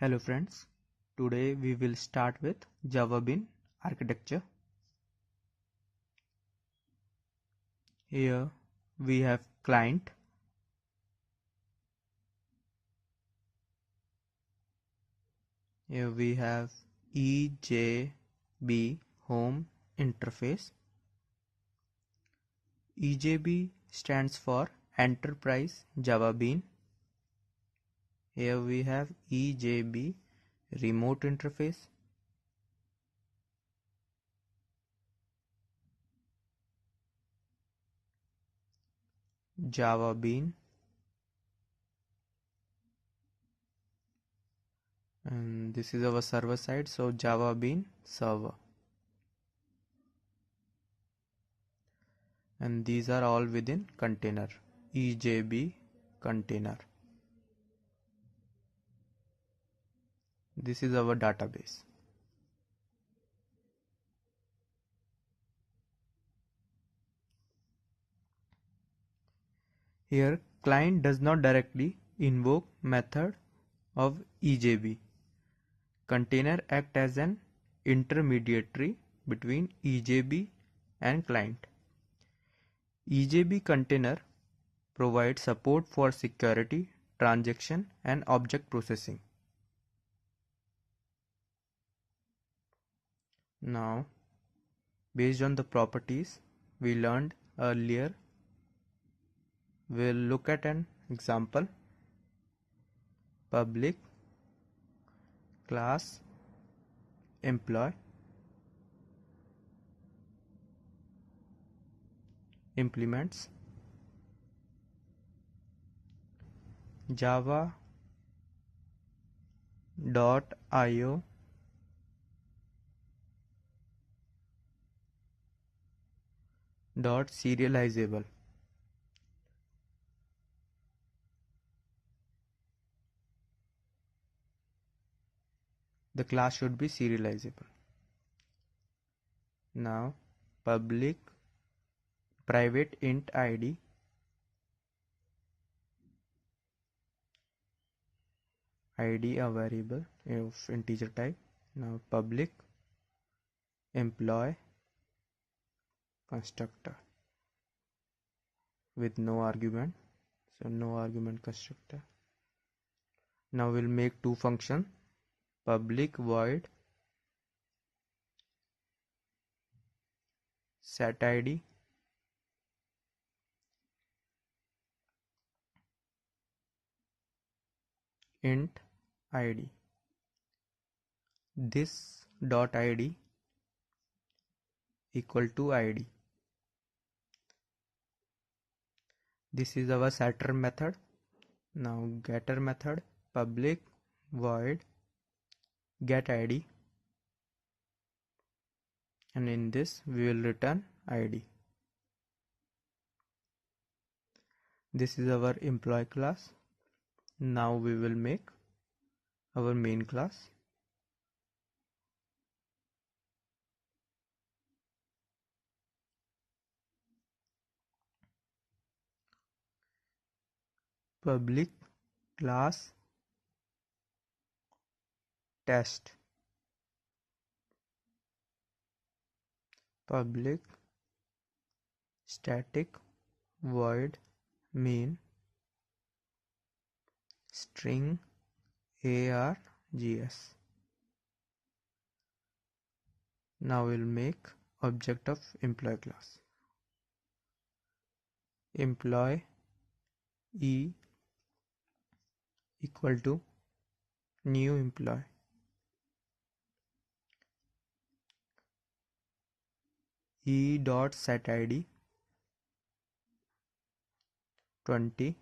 Hello friends, today we will start with Java Bean architecture. Here we have client, here we have EJB home interface. EJB stands for Enterprise Java Bean. Here we have EJB remote interface. Java Bean, and this is our server side, so Java Bean server, and these are all within container, EJB container. This is our database. Here client does not directly invoke method of EJB. Container act as an intermediary between EJB and client. EJB container provides support for security, transaction and object processing. Now, based on the properties we learned earlier, we'll look at an example. Public class employee implements java.io .serializable. The class should be serializable. Now public private int id a variable of integer type. Now public employee constructor with no argument, so no argument constructor. Now we'll make two functions, public void set id int id. This dot id equal to id. This is our setter method. Now getter method, public void get id, and in this we will return id. This is our employee class. Now we will make our main class. Public class test, public static void main string args. Now we'll make object of employee class. Employee e equal to new employee. E dot set id 20.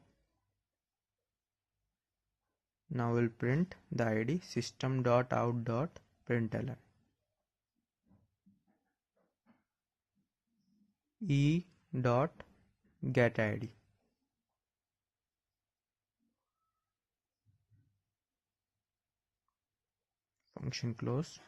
Now we'll print the id system.out.println. E dot get id. Function close.